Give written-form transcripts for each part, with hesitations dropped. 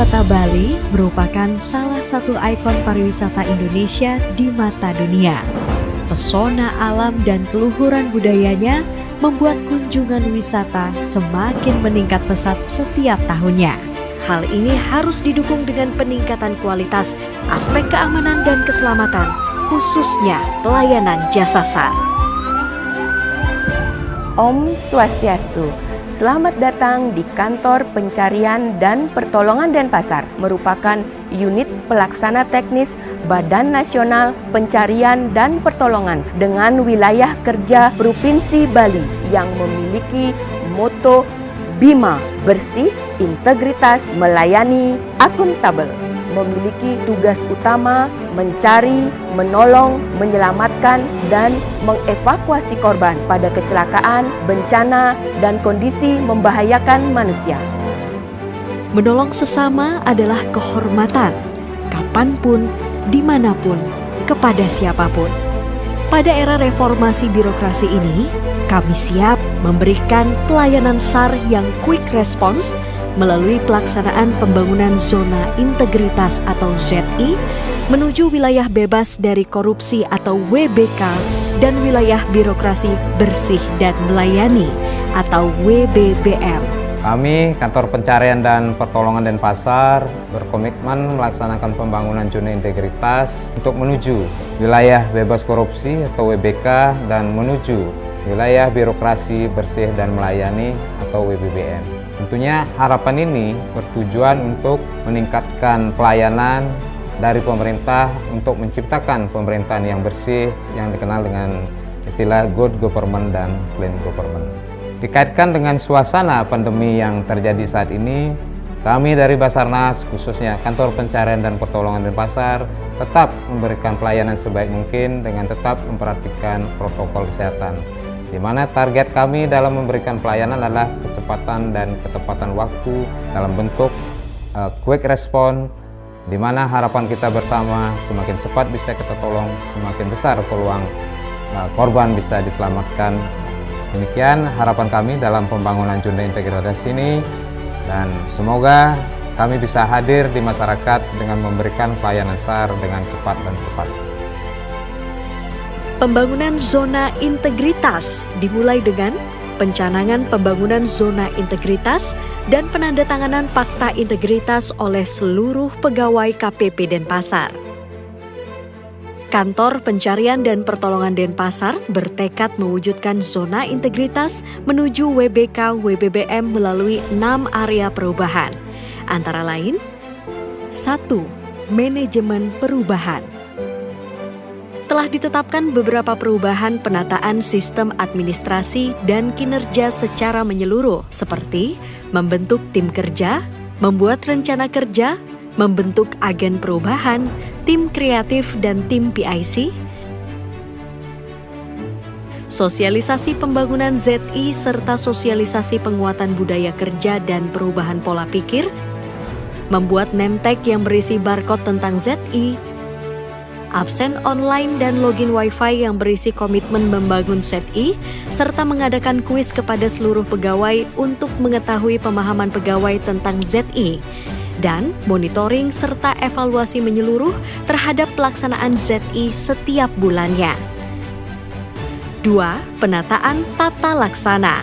Dewata Bali merupakan salah satu ikon pariwisata Indonesia di mata dunia. Pesona alam dan keluhuran budayanya membuat kunjungan wisata semakin meningkat pesat setiap tahunnya. Hal ini harus didukung dengan peningkatan kualitas aspek keamanan dan keselamatan, khususnya pelayanan jasa SAR. Om Swastiastu. Selamat datang di Kantor Pencarian dan Pertolongan Denpasar, merupakan unit pelaksana teknis Badan Nasional Pencarian dan Pertolongan dengan wilayah kerja Provinsi Bali yang memiliki moto Bima, bersih, integritas, melayani, akuntabel. Memiliki tugas utama mencari, menolong, menyelamatkan, dan mengevakuasi korban pada kecelakaan, bencana, dan kondisi membahayakan manusia. Menolong sesama adalah kehormatan, kapanpun, dimanapun, kepada siapapun. Pada era reformasi birokrasi ini, kami siap memberikan pelayanan SAR yang quick response melalui pelaksanaan pembangunan zona integritas atau ZI menuju wilayah bebas dari korupsi atau WBK dan wilayah birokrasi bersih dan melayani atau WBBM. Kami, Kantor Pencarian dan Pertolongan Denpasar, berkomitmen melaksanakan pembangunan zona integritas untuk menuju wilayah bebas korupsi atau WBK dan menuju wilayah birokrasi bersih dan melayani atau WBBM. Tentunya harapan ini bertujuan untuk meningkatkan pelayanan dari pemerintah untuk menciptakan pemerintahan yang bersih yang dikenal dengan istilah good government dan clean government. Dikaitkan dengan suasana pandemi yang terjadi saat ini, kami dari Basarnas, khususnya Kantor Pencarian dan Pertolongan Denpasar, tetap memberikan pelayanan sebaik mungkin dengan tetap memperhatikan protokol kesehatan, di mana target kami dalam memberikan pelayanan adalah kecepatan dan ketepatan waktu dalam bentuk quick response, di mana harapan kita bersama semakin cepat bisa kita tolong, semakin besar peluang korban bisa diselamatkan. Demikian harapan kami dalam pembangunan zona integritas ini, dan semoga kami bisa hadir di masyarakat dengan memberikan pelayanan SAR dengan cepat dan tepat. Pembangunan zona integritas dimulai dengan pencanangan pembangunan zona integritas dan penandatanganan fakta integritas oleh seluruh pegawai KPP Denpasar. Kantor Pencarian dan Pertolongan Denpasar bertekad mewujudkan zona integritas menuju WBK WBBM melalui 6 area perubahan, antara lain 1. Manajemen perubahan. Telah ditetapkan beberapa perubahan penataan sistem administrasi dan kinerja secara menyeluruh, seperti membentuk tim kerja, membuat rencana kerja, membentuk agen perubahan, tim kreatif dan tim PIC, sosialisasi pembangunan ZI serta sosialisasi penguatan budaya kerja dan perubahan pola pikir, membuat name tag yang berisi barcode tentang ZI, absen online dan login wifi yang berisi komitmen membangun ZI, serta mengadakan kuis kepada seluruh pegawai untuk mengetahui pemahaman pegawai tentang ZI, dan monitoring serta evaluasi menyeluruh terhadap pelaksanaan ZI setiap bulannya. 2. Penataan tata laksana.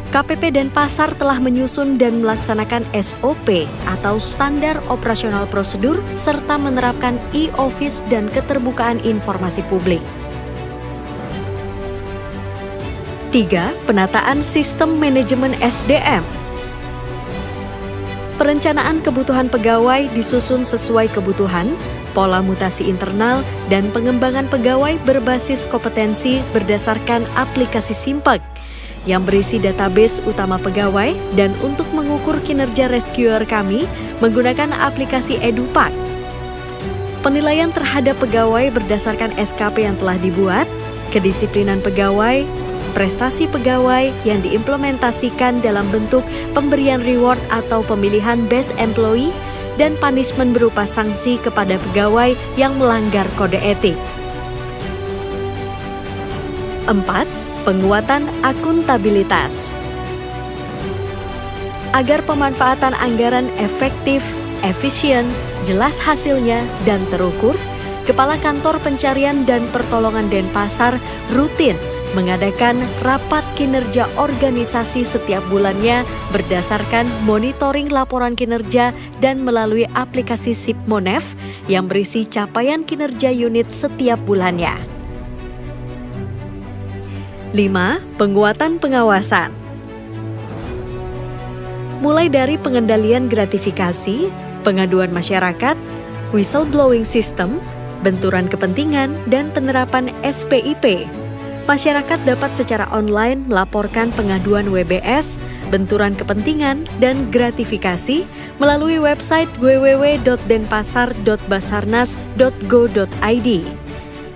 KPP Denpasar telah menyusun dan melaksanakan SOP atau Standar Operasional Prosedur serta menerapkan e-office dan keterbukaan informasi publik. 3. Penataan sistem manajemen SDM. Perencanaan kebutuhan pegawai disusun sesuai kebutuhan, pola mutasi internal, dan pengembangan pegawai berbasis kompetensi berdasarkan aplikasi Simpek yang berisi database utama pegawai, dan untuk mengukur kinerja rescuer kami menggunakan aplikasi Edupak. Penilaian terhadap pegawai berdasarkan SKP yang telah dibuat, kedisiplinan pegawai, prestasi pegawai yang diimplementasikan dalam bentuk pemberian reward atau pemilihan best employee, dan punishment berupa sanksi kepada pegawai yang melanggar kode etik. 4. Penguatan akuntabilitas. Agar pemanfaatan anggaran efektif, efisien, jelas hasilnya, dan terukur, Kepala Kantor Pencarian dan Pertolongan Denpasar rutin mengadakan rapat kinerja organisasi setiap bulannya berdasarkan monitoring laporan kinerja dan melalui aplikasi SIPMONEF yang berisi capaian kinerja unit setiap bulannya. 5. Penguatan pengawasan. Mulai dari pengendalian gratifikasi, pengaduan masyarakat, whistleblowing system, benturan kepentingan, dan penerapan SPIP. Masyarakat dapat secara online melaporkan pengaduan WBS, benturan kepentingan, dan gratifikasi melalui website www.denpasar.basarnas.go.id.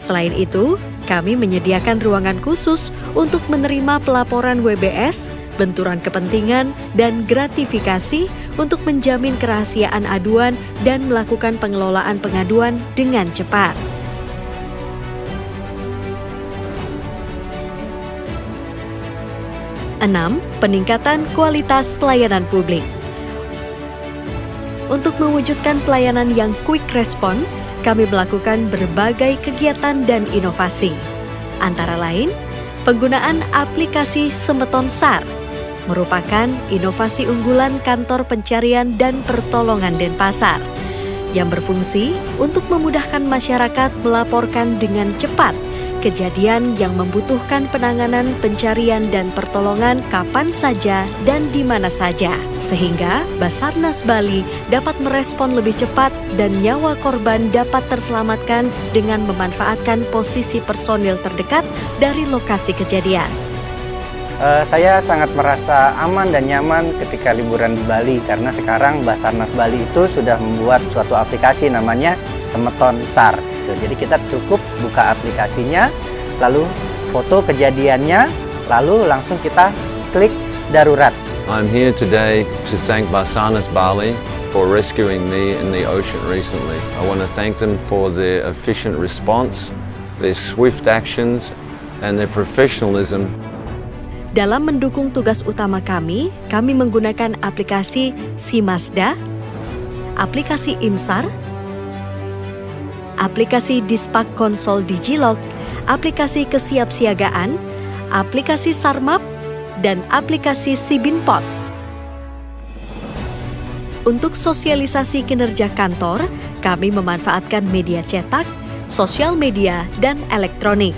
Selain itu, kami menyediakan ruangan khusus untuk menerima pelaporan WBS, benturan kepentingan, dan gratifikasi untuk menjamin kerahasiaan aduan dan melakukan pengelolaan pengaduan dengan cepat. 6. Peningkatan kualitas pelayanan publik. Untuk mewujudkan pelayanan yang quick respon, kami melakukan berbagai kegiatan dan inovasi. Antara lain, penggunaan aplikasi Semeton SAR merupakan inovasi unggulan Kantor Pencarian dan Pertolongan Denpasar yang berfungsi untuk memudahkan masyarakat melaporkan dengan cepat kejadian yang membutuhkan penanganan pencarian dan pertolongan kapan saja dan di mana saja, sehingga Basarnas Bali dapat merespon lebih cepat dan nyawa korban dapat terselamatkan dengan memanfaatkan posisi personil terdekat dari lokasi kejadian. Saya sangat merasa aman dan nyaman ketika liburan di Bali karena sekarang Basarnas Bali itu sudah membuat suatu aplikasi namanya Semeton SAR. Jadi kita cukup buka aplikasinya, lalu foto kejadiannya, lalu langsung kita klik darurat. I'm here today to thank Basarnas Bali for rescuing me in the ocean recently. I want to thank them for their efficient response, their swift actions, and their professionalism. Dalam mendukung tugas utama kami menggunakan aplikasi SIMASDA, aplikasi IMSAR, aplikasi Dispak Konsol Digilog, aplikasi Kesiapsiagaan, aplikasi SARMAP, dan aplikasi Sibinpot. Untuk sosialisasi kinerja kantor, kami memanfaatkan media cetak, sosial media, dan elektronik.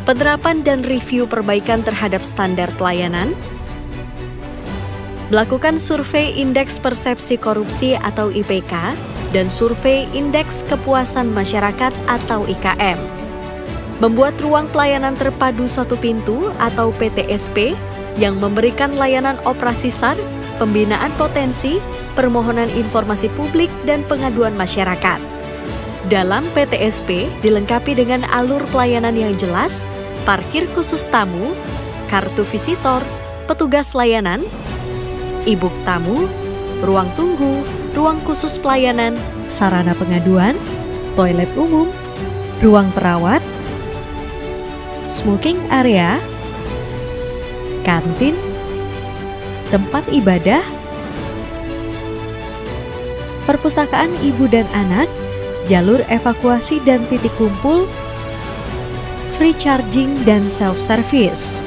Penerapan dan review perbaikan terhadap standar pelayanan, melakukan survei Indeks Persepsi Korupsi atau IPK dan survei Indeks Kepuasan Masyarakat atau IKM. Membuat ruang pelayanan terpadu satu pintu atau PTSP yang memberikan layanan operasi SAR, pembinaan potensi, permohonan informasi publik, dan pengaduan masyarakat. Dalam PTSP dilengkapi dengan alur pelayanan yang jelas, parkir khusus tamu, kartu visitor, petugas layanan, e-book tamu, ruang tunggu, ruang khusus pelayanan, sarana pengaduan, toilet umum, ruang perawat, smoking area, kantin, tempat ibadah, perpustakaan ibu dan anak, jalur evakuasi dan titik kumpul, free charging dan self-service.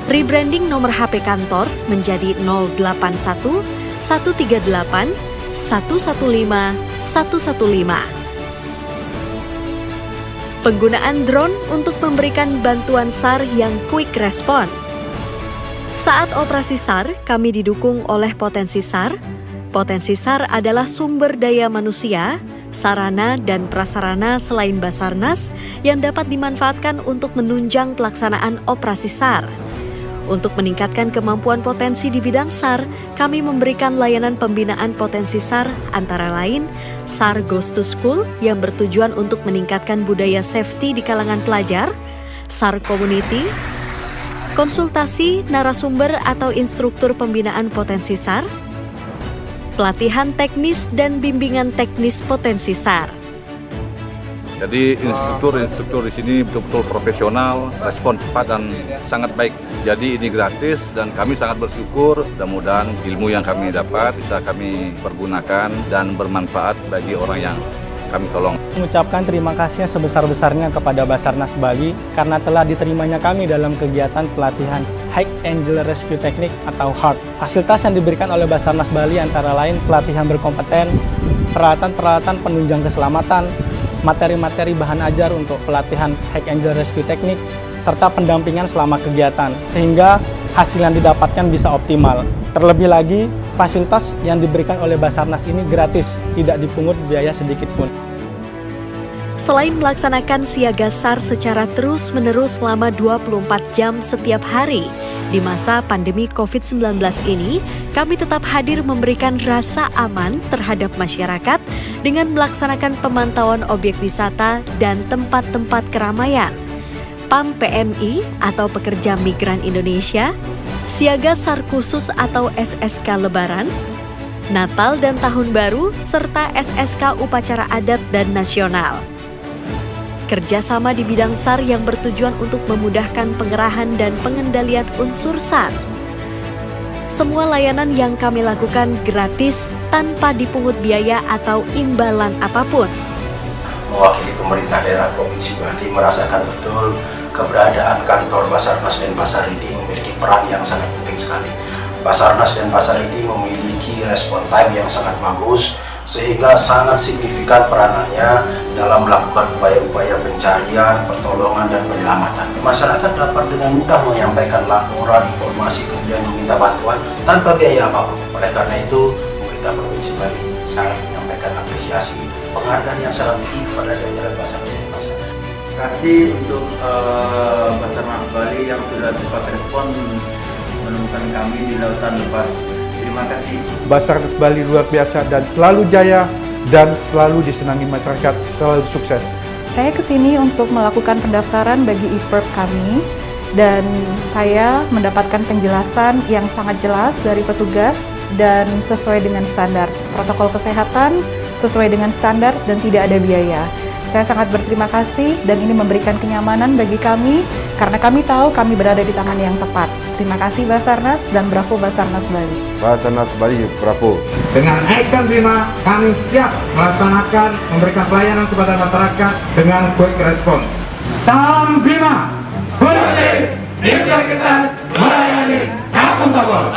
Rebranding nomor HP kantor menjadi 081 138 115 115. Penggunaan drone untuk memberikan bantuan SAR yang quick respon. Saat operasi SAR, kami didukung oleh Potensi SAR. Potensi SAR adalah sumber daya manusia, sarana dan prasarana selain Basarnas yang dapat dimanfaatkan untuk menunjang pelaksanaan operasi SAR. Untuk meningkatkan kemampuan potensi di bidang SAR, kami memberikan layanan pembinaan potensi SAR antara lain SAR Goes to School yang bertujuan untuk meningkatkan budaya safety di kalangan pelajar, SAR Community, konsultasi narasumber atau instruktur pembinaan potensi SAR, pelatihan teknis dan bimbingan teknis potensi SAR. Jadi instruktur di sini betul-betul profesional, respon cepat dan sangat baik. Jadi ini gratis dan kami sangat bersyukur. Mudah-mudahan ilmu yang kami dapat bisa kami pergunakan dan bermanfaat bagi orang yang kami tolong. Mengucapkan terima kasih sebesar-besarnya kepada Basarnas Bali karena telah diterimanya kami dalam kegiatan pelatihan High Angel Rescue Technique atau HART. Fasilitas yang diberikan oleh Basarnas Bali antara lain pelatihan berkompeten, peralatan-peralatan penunjang keselamatan, materi-materi bahan ajar untuk pelatihan High Angel Rescue Technique, serta pendampingan selama kegiatan, sehingga hasil yang didapatkan bisa optimal. Terlebih lagi, fasilitas yang diberikan oleh Basarnas ini gratis, tidak dipungut biaya sedikit pun. Selain melaksanakan siaga SAR secara terus-menerus selama 24 jam setiap hari, di masa pandemi COVID-19 ini, kami tetap hadir memberikan rasa aman terhadap masyarakat dengan melaksanakan pemantauan objek wisata dan tempat-tempat keramaian. PAM PMI atau Pekerja Migran Indonesia, Siaga SAR Khusus atau SSK Lebaran, Natal dan Tahun Baru, serta SSK Upacara Adat dan Nasional. Kerjasama di bidang SAR yang bertujuan untuk memudahkan pengerahan dan pengendalian unsur SAR. Semua layanan yang kami lakukan gratis tanpa dipungut biaya atau imbalan apapun. Mewakili pemerintah daerah Provinsi Bali merasakan betul keberadaan kantor Basarnas Denpasar ini memiliki peran yang sangat penting sekali. Basarnas Denpasar ini memiliki respon time yang sangat bagus, sehingga sangat signifikan peranannya dalam melakukan upaya-upaya pencarian, pertolongan, dan penyelamatan. Masyarakat dapat dengan mudah menyampaikan laporan, informasi, kemudian meminta bantuan tanpa biaya apapun. Oleh karena itu, pemerintah Provinsi Bali sangat menyampaikan apresiasi, penghargaan yang sangat tinggi kepada jajaran Basarnas Denpasar. Terima kasih untuk Basarnas Bali yang sudah cepat respon menemukan kami di lautan lepas. Terima kasih. Basarnas Bali luar biasa dan selalu jaya dan selalu disenangi masyarakat, selalu sukses. Saya kesini untuk melakukan pendaftaran bagi e-perp kami dan saya mendapatkan penjelasan yang sangat jelas dari petugas dan sesuai dengan standar. Protokol kesehatan sesuai dengan standar dan tidak ada biaya. Saya sangat berterima kasih dan ini memberikan kenyamanan bagi kami karena kami tahu kami berada di tangan yang tepat. Terima kasih Basarnas dan bravo Basarnas Bali. Basarnas Bali, bravo. Dengan ikon Bima, kami siap melaksanakan memberikan pelayanan kepada masyarakat dengan quick response. Salam Bima, bersih, integritas, melayani, Kampung Tobol.